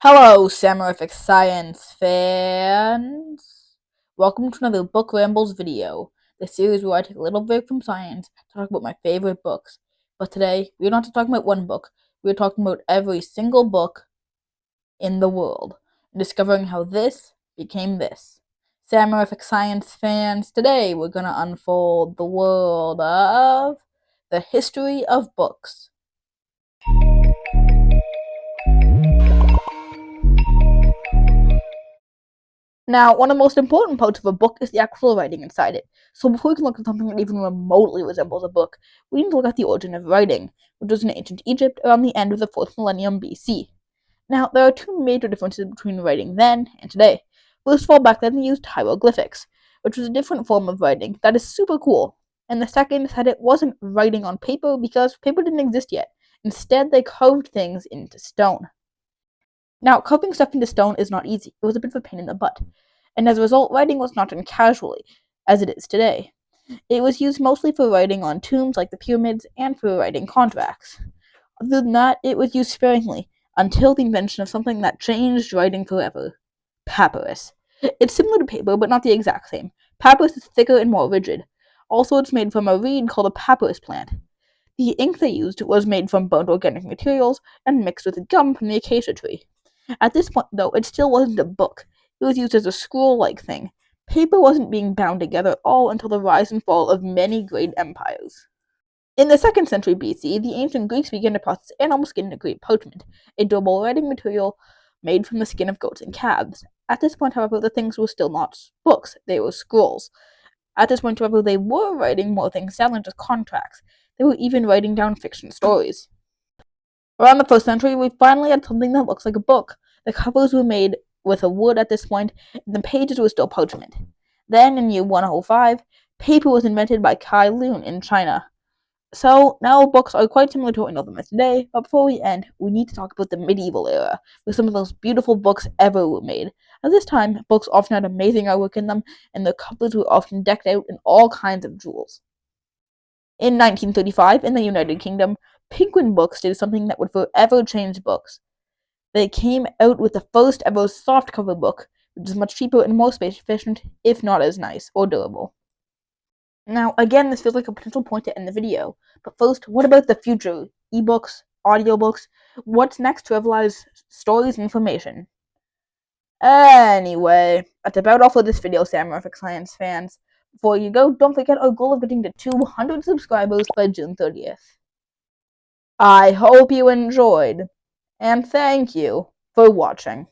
Hello, Sam-ariffic science fans! Welcome to another Book Rambles video, the series where I take a little break from science to talk about my favorite books. But today, we're not talking about one book, we're talking about every single book in the world, and discovering how this became this. Sam-ariffic science fans, today we're gonna unfold the world of the history of books. Now, one of the most important parts of a book is the actual writing inside it. So before we can look at something that even remotely resembles a book, we need to look at the origin of writing, which was in ancient Egypt around the end of the 4th millennium BC. Now, there are two major differences between writing then and today. First of all, back then they used hieroglyphics, which was a different form of writing that is super cool. And the second is that it wasn't writing on paper because paper didn't exist yet. Instead, they carved things into stone. Now, carving stuff into stone is not easy. It was a bit of a pain in the butt. And as a result, writing was not done casually, as it is today. It was used mostly for writing on tombs like the pyramids and for writing contracts. Other than that, it was used sparingly, until the invention of something that changed writing forever: papyrus. It's similar to paper, but not the exact same. Papyrus is thicker and more rigid. Also, it's made from a reed called a papyrus plant. The ink they used was made from burnt organic materials and mixed with gum from the acacia tree. At this point, though, it still wasn't a book. It was used as a scroll-like thing. Paper wasn't being bound together at all until the rise and fall of many great empires. In the 2nd century BC, the ancient Greeks began to process animal skin to create parchment, a durable writing material made from the skin of goats and calves. At this point, however, the things were still not books, they were scrolls. At this point, however, they were writing more things down than just contracts. They were even writing down fiction stories. Around the 1st century, we finally had something that looks like a book. The covers were made with a wood at this point, and the pages were still parchment. Then, in year 105, paper was invented by Kai Lun in China. So, now books are quite similar to what we know them as today, but before we end, we need to talk about the medieval era, where some of the most beautiful books ever were made. At this time, books often had amazing artwork in them, and their covers were often decked out in all kinds of jewels. In 1935, in the United Kingdom, Penguin Books did something that would forever change books. They came out with the first ever softcover book, which is much cheaper and more space efficient, if not as nice or durable. Now, again, this feels like a potential point to end the video, but first, what about the future? Ebooks, audiobooks, what's next to revolutionize stories and information? Anyway, that's about all for this video, Sam-ariffic science fans. Before you go, don't forget our goal of getting to 200 subscribers by June 30th. I hope you enjoyed, and thank you for watching.